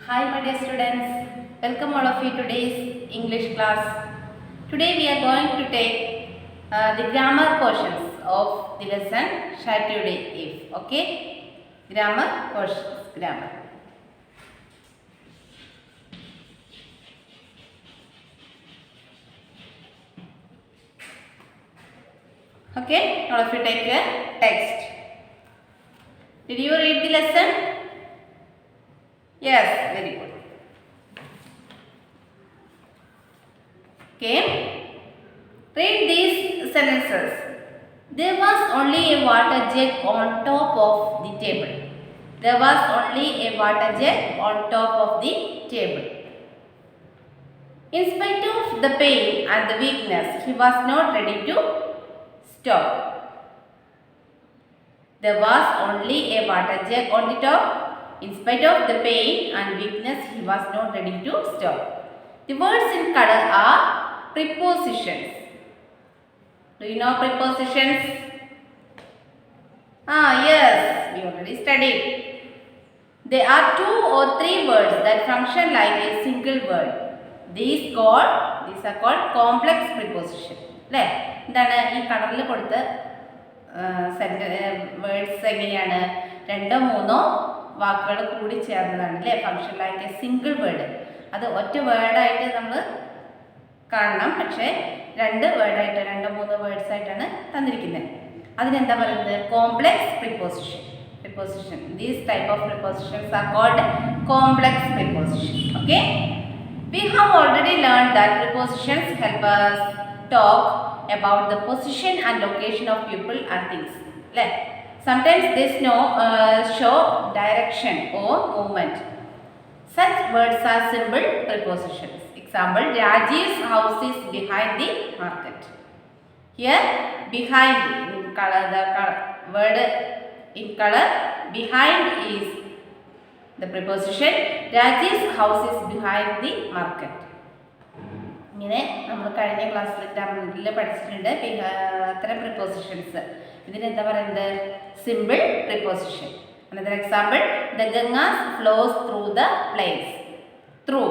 Hi my dear students, welcome all of you to today's English class. Today we are going to take the grammar portions of the lesson shall today if. Okay, grammar portions, grammar. Okay, all of you take a text. Did you read the lesson? Yes, very good. Okay, read these sentences. There was only a water jug on top of the table. There was only a water jug on top of the table. In spite of the pain and the weakness, he was not ready to stop. There was only a water jug on the top. In spite of the pain and weakness, he was not ready to stop. The words in color are prepositions. Do you know prepositions? Yes, we already studied. There are 2 or 3 words that function like a single word. These are called complex preposition. എന്താണ് ഈ കളറിൽ കൊടുത്ത words എങ്ങനെയാണ്? 2-3 വാക്കുകൾ കൂടി ചേർന്നതാണ് അല്ലേ function like A single word. അത് ഒറ്റ വേർഡായിട്ട് നമ്മൾ കാണണം, പക്ഷേ 2 വേർഡായിട്ട് 2-3 വേർഡ്സ് ആയിട്ടാണ് തന്നിരിക്കുന്നത്. അതിനെന്താ പറയുന്നത്? Complex preposition. These type of prepositions are called complex preposition. Okay, we have already learned that prepositions help us talk about the position and location of people and things. Sometimes they show direction or movement. Such words are simple prepositions. Example, Raji's house is behind the market. Here, behind in color, the word in color behind is the preposition. Raji's house is behind the market. ഇങ്ങനെ നമ്മൾ കഴിഞ്ഞ ക്ലാസ്സിൽ ഗ്രാമറിൽ പഠിച്ചിട്ടുണ്ട് അത്തരം prepositions. ഇതിനെന്താ പറയുന്നത്? Simple preposition. Another example, the Gangas flows through the plains. Through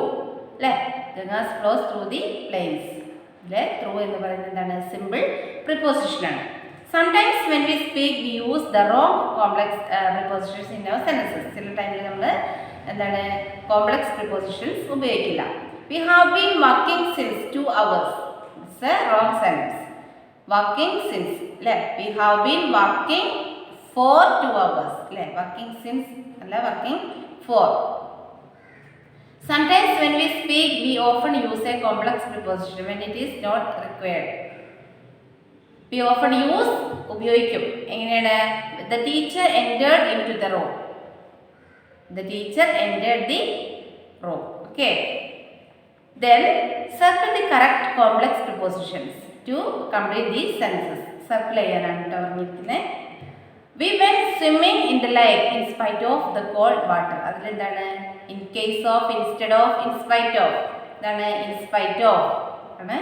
അല്ലേ, Gangas flows through the plains. ഇതിലെ ത്രൂ എന്ന് പറയുന്നത് എന്താണ്? സിമ്പിൾ പ്രിപ്പോസിഷനാണ്. Sometimes when we speak we use the wrong complex prepositions in our sentences. ചില ടൈമിൽ നമ്മൾ എന്താണ് കോംപ്ലക്സ് പ്രിപ്പോസിഷൻസ് ഉപയോഗിക്കില്ല. We have been working since 2 hours. It's a wrong sentence. Working since. We have been working for 2 hours. Working since. Working for. Sometimes when we speak, we often use a complex preposition when it is not required. We often use ഉപയോഗിക്കും. എങ്ങനെയാണ്? The teacher entered into the room. The teacher entered the room. Okay. Then circle the correct complex prepositions to complete these sentences. Circle ചെയ്യാനാണ് കേട്ടോ പറഞ്ഞിരിക്കുന്നത്. We went swimming in the lake in spite of the cold water. അതിലെന്താണ്? In case of, instead of, in spite of. ഇതാണ് in spite of ആണ്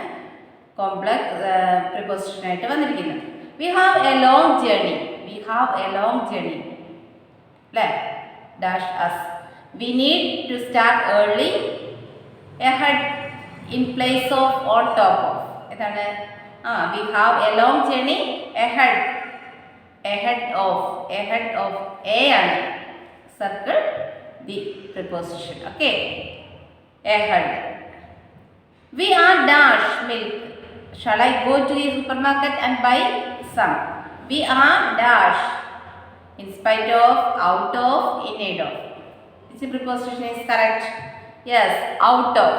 complex preposition ആയിട്ട് വന്നിരിക്കുന്നത്. We have a long journey. We have a long journey. Dash us. We need to start early. Ahead, in place of, on top of. ഇതാണ് we have a long journey. Ahead of a ആണ്. Circle the preposition. Okay, ahead. We are dash milk. Shall I go to the supermarket and buy some? We are dash in spite of, out of, in aid of. This preposition is correct. Yes, out of.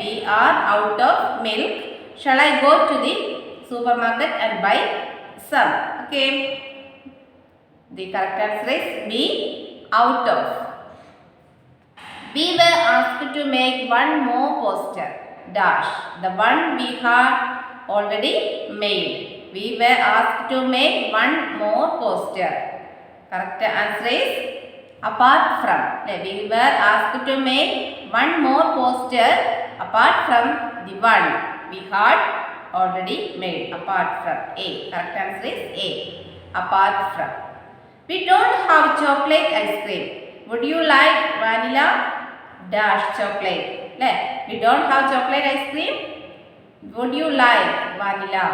We are out of milk. Shall I go to the supermarket and buy some? Okay. The correct answer is B, out of. We were asked to make one more poster. Dash. The one we had already made. We were asked to make one more poster. Correct answer is apart from. We were asked to make one more poster apart from the one we had already made. Apart from. A. Correct answer is A. Apart from. We don't have chocolate ice cream. Would you like vanilla? dash chocolate. We don't have chocolate ice cream. Would you like vanilla?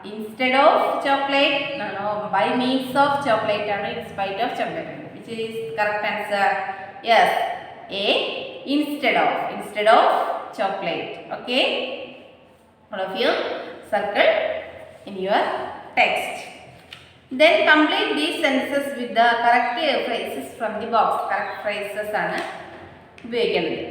Instead of chocolate, no, by means of chocolate and in spite of chocolate. Which is correct answer? Yes, A, instead of chocolate. Okay, all of you circle in your text. Then complete these sentences with the correct phrases from the box. Correct phrases ആണ് ഉപയോഗിക്കുന്നത്.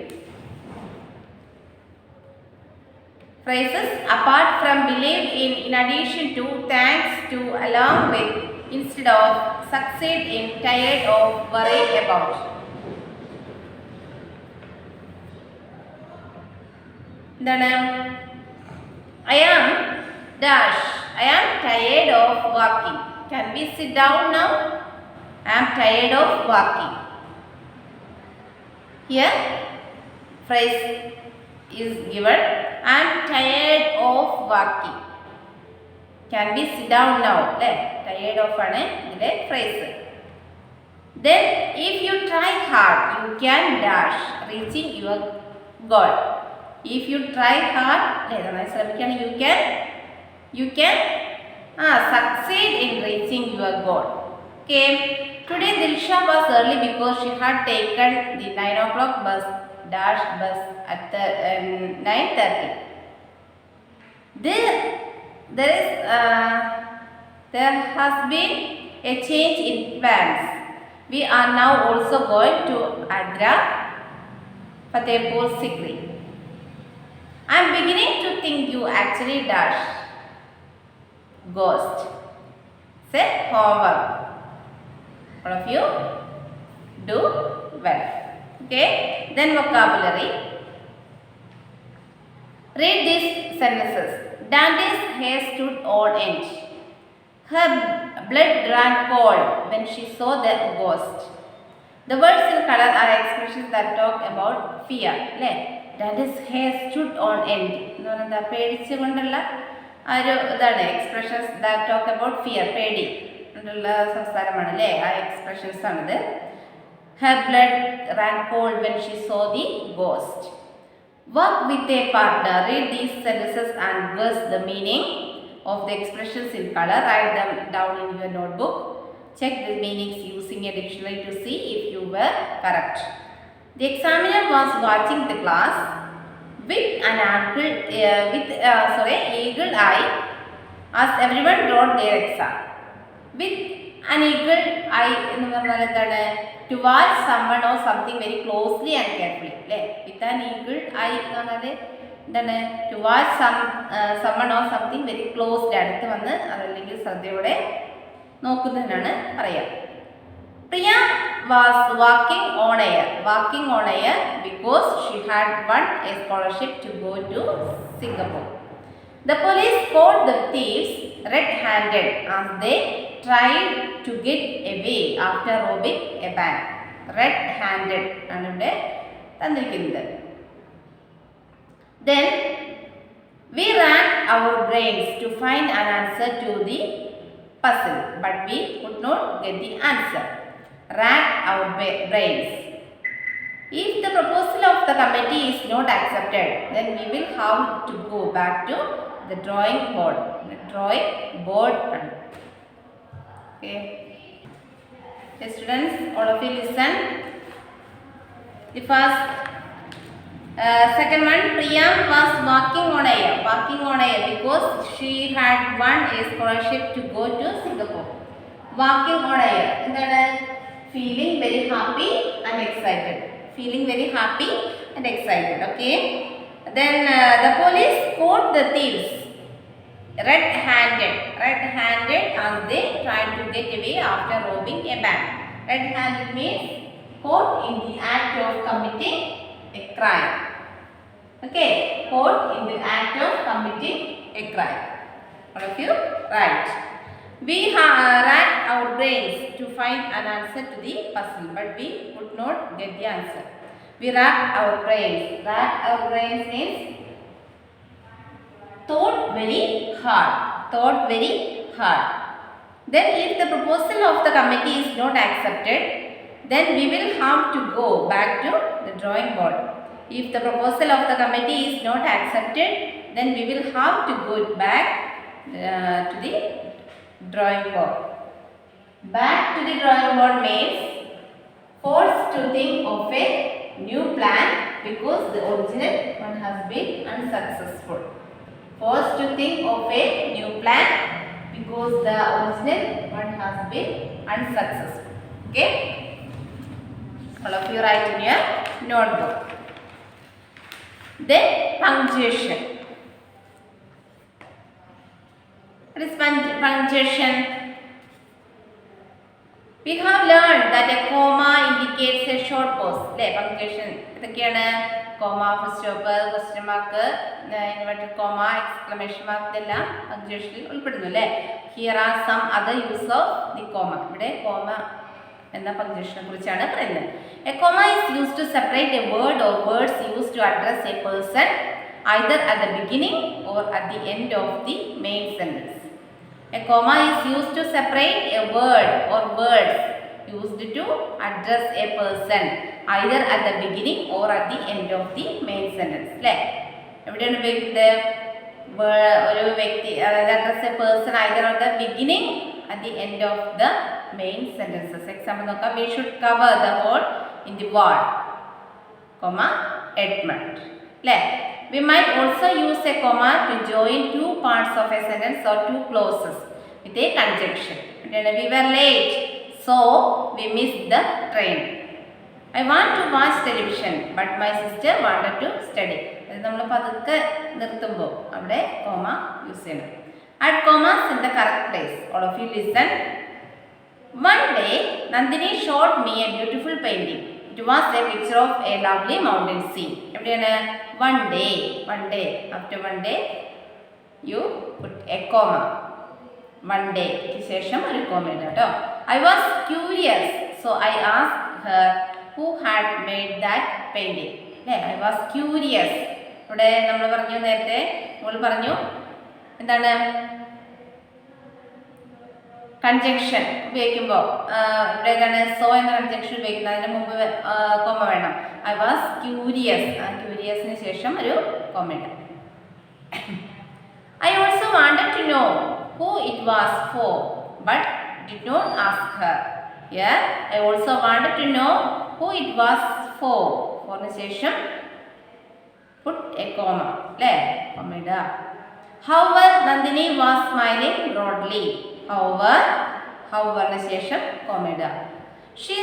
Phrases apart from believe in addition to, thanks to, along with, instead of, succeed in, tired of, worry about. എന്താണ്? I am dash. I am tired of walking. Can we sit down now? I am tired of walking. Here phrase is given. I am tired of walking. Can we sit down now? Tired of ആണ് ഇതിലെ phrase. Then if you try hard, you can dash reaching your goal. If you try hard, you can succeed in reaching your goal. Okay. Today Dilsha was early because she had taken the 9 o'clock bus at 9:30. There has been a change in plans. We are now also going to Agra, Fatehpur Sikri. I am beginning to think you actually dash ghost. Say homework. All of you do well. Okay. Then vocabulary. Read these sentences. Dandy's hair stood on end. Her blood ran cold when she saw the ghost. The words in color are expressions that talk about fear. Dandy's hair stood on end. എന്താ പേടിച്ചു കൊണ്ടുള്ള ആ ഒരു ഇതാണ് expressions that talk about fear, പേടി കൊണ്ടുള്ള സംസാരമാണ് അല്ലേ, ആ എക്സ്പ്രഷൻസ് ആണിത്. Her blood ran cold when she saw the ghost. Work with a partner. Read these sentences and guess the meaning of the expressions in color. Write them down in your notebook. Check the meanings using a dictionary to see if you were correct. The examiner was watching the class with an eagle eye as everyone wrote their exam. With an eagle eye എന്ന് പറഞ്ഞാൽ എന്താണ്? To watch someone or something very closely and carefully. With an eagle eye എന്ന് പറഞ്ഞാൽ എന്താണ്? To watch someone or something very closely, അടുത്ത് വന്ന് അതല്ലെങ്കിൽ ശ്രദ്ധയോടെ നോക്കുന്നതിനാണ് പറയാം. Priya was walking on air because she had won a scholarship to go to Singapore. The police caught the thieves red-handed as they tried to get away after robbing a bank. Red-handed ആണ് ഇവിടെ തന്നിരിക്കുന്നത്. Then we racked our brains to find an answer to the puzzle, but we could not get the answer. Rack our brains. If the proposal of the committee is not accepted, then we will have to go back to the drawing board. Okay. Okay, students, all of you listen. The first, second one, Priya was walking on air because she had won a scholarship to go to Singapore. Walking on air. Feeling very happy and excited. Okay. Then the police caught the thieves red-handed as they tried to get away after robbing a bank. Red-handed means caught in the act of committing a crime. Okay, caught in the act of committing a crime. All of you, right? We racked our brains to find an answer to the puzzle, but we could not get the answer. We racked our brains. Rack our brains means thought very hard. Then if the proposal of the committee is not accepted, then we will have to go back to the drawing board. If the proposal of the committee is not accepted, then we will have to go back to the drawing board. Back to the drawing board means forced to think of a new plan because the original one has been unsuccessful. Forced to think of a new plan because the original one has been unsuccessful. Okay? All of you write in your notebook. Then punctuation. What is punctuation? We have learned that a comma indicates a short pause. Punctuation. ഇതൊക്കെയാണ് comma, full stop, question mark, inverted comma, exclamation mark ഇതെല്ലാം punctuationൽ ഉൾപ്പെടുന്നു അല്ലേ? Here are some other use of the comma. ഇവിടെ comma എന്ന punctuationനെ കുറിച്ചാണ് പറയുന്നത്. A comma is used to separate a word or words used to address a person either at the beginning or at the end of the main sentence. A comma is used to separate a word or words used to address a person either at the beginning or at the end of the main sentence. അല്ലേ? എവിടെയാണ് ഉപയോഗിക്കുന്നത്? ഒരു വ്യക്തി അതായത് address a person either at the beginning at the end of the main sentences. Example നോക്കാം. We should cover the hole in the wall, comma, Edmund. അല്ലേ? We might also use a comma to join two parts of a sentence or two clauses with a conjunction. We were late, so we missed the train. I want to watch television, but my sister wanted to study. ഇത് നമ്മൾ പതുക്കെ നിർത്തുമ്പോൾ അവിടെ comma use ചെയ്യണം. Add commas in the correct place. All of you listen. One day, Nandini showed me a beautiful painting. It was a picture of a lovely mountain scene. എവിടെയാണ്? One day. After one day, you put a comma. One day. ശേഷം ഒരു comma ഇടുക കേട്ടോ. I was curious, so I asked her who had made that painting. I was curious. ഇവിടെ നമ്മൾ പറഞ്ഞു നേരത്തെ നമ്മൾ പറഞ്ഞു എന്താണ് കൺജങ്ഷൻ ഉപയോഗിക്കുമ്പോൾ ഇവിടെ എന്താണ് സോ എന്ന കൺജങ്ഷൻ ഉപയോഗിക്കുന്നത് അതിന് മുമ്പ് കോമ വേണം. ഐ വാസ് ക്യൂരിയസ്, ക്യൂരിയസിന് ശേഷം ഒരു കോമ ഇടാം. I also wanted to know who it was for but did not ask her. Here I also wanted to know who it was for. ഫോറിന് ശേഷം പുട്ട് എ കോമ അല്ലേ, comma ഇടുക. However, Nandini was smiling broadly. However ന് ശേഷം comma ഇടുക. She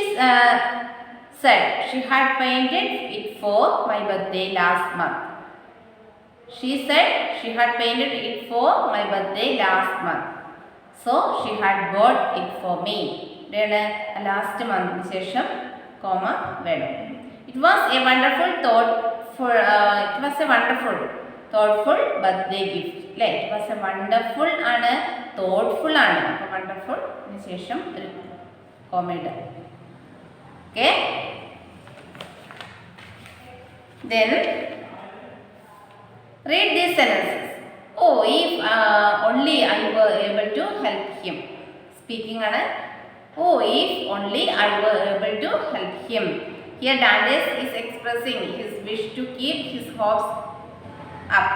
said she had painted it for my birthday last month. She said she had painted it for my birthday last month. So she had bought it for me. ഇവിടെയാണ് last മന്തിന് ശേഷം comma വേണം. It was a wonderful thoughtful birthday gift. അല്ലേ? It was A wonderful ആണ്, thoughtful ആണ്. അപ്പോൾ വണ്ടർഫുളിന് ശേഷം ഒരു comma ഇടുക. Okay, then read these sentences. Oh, if only I were able to help him. Speaking ആണ്. Oh, if only I were able to help him. Here Dantes is expressing his wish to keep his hopes up.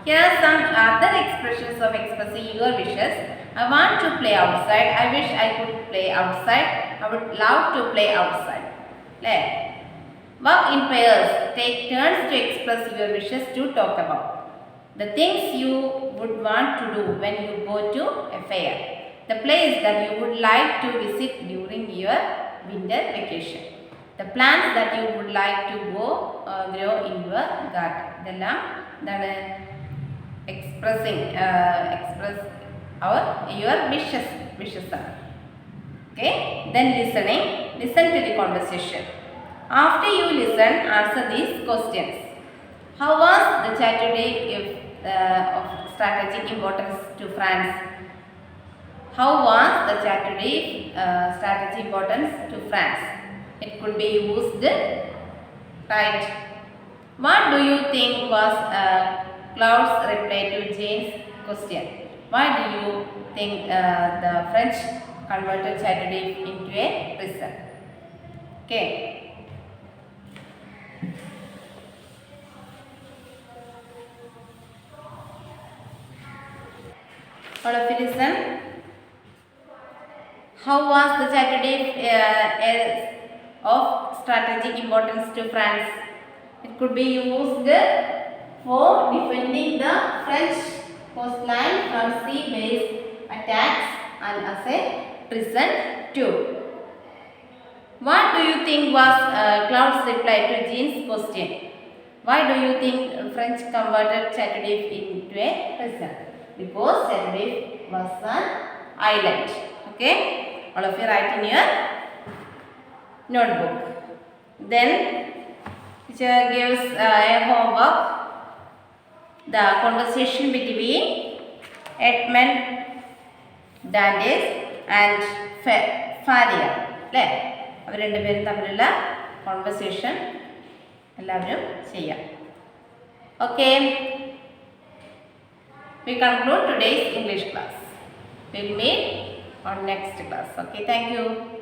Here are some other expressions of expressing your wishes. I want to play outside. I wish I could play outside. I would love to play outside. Work in pairs. Take turns to express your wishes to talk about. The things you would want to do when you go to a fair. The place that you would like to visit during your winter vacation. The plants that you would like to grow in your garden. ഇതെല്ലാം എന്താണ്? express your wishes are. Okay, then listening. Listen to the conversation. After you listen, answer these questions. How was the Saturday of strategic importance to France? How was the Saturday strategic importance to France? It could be used, right? What do you think was Claude's reply to Jane's question? Why do you think the French converted Saturday into a prison? Okay. All of you listen. How was the Saturday of strategic importance to France? It could be used for defending the French coastline from sea-based attacks and as a prison too. What do you think was Claude's reply to Jean's question? Why do you think French converted Châteauneuf into a prison? Because Châteauneuf was an island. Okay? All of you write in your notebook. Then teacher gives a homework. The conversation between Edmond Dantes and Faria. അവർ രണ്ടുപേരും തമ്മിലുള്ള conversation എല്ലാവരും ചെയ്യാം. Okay, we conclude today's English class. We'll meet on next class. Okay, thank you.